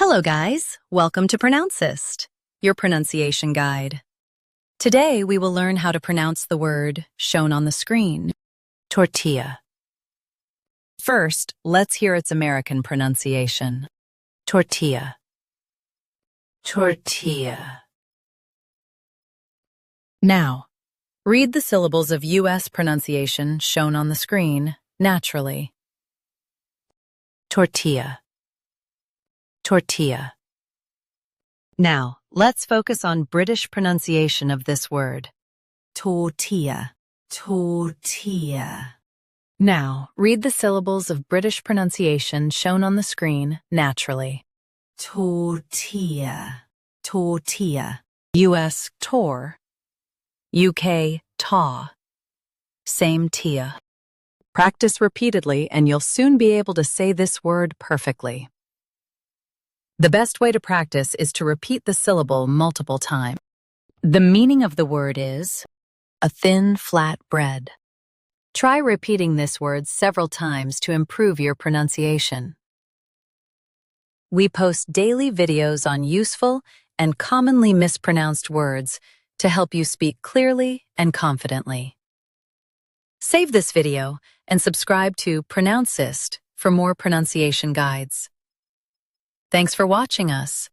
Hello guys, welcome to Pronouncist, your pronunciation guide. Today we will learn how to pronounce the word shown on the screen, tortilla. First, let's hear its American pronunciation. Tortilla. Tortilla. Now, read the syllables of U.S. pronunciation shown on the screen naturally. Tortilla. Tortilla. Now, let's focus on British pronunciation of this word. Tortilla. Tortilla. Now, read the syllables of British pronunciation shown on the screen naturally. Tortilla. Tortilla. U.S. tor. UK taw. Same tia. Practice repeatedly and you'll soon be able to say this word perfectly. The best way to practice is to repeat the syllable multiple times. The meaning of the word is a thin, flat bread. Try repeating this word several times to improve your pronunciation. We post daily videos on useful and commonly mispronounced words to help you speak clearly and confidently. Save this video and subscribe to Pronouncist for more pronunciation guides. Thanks for watching us.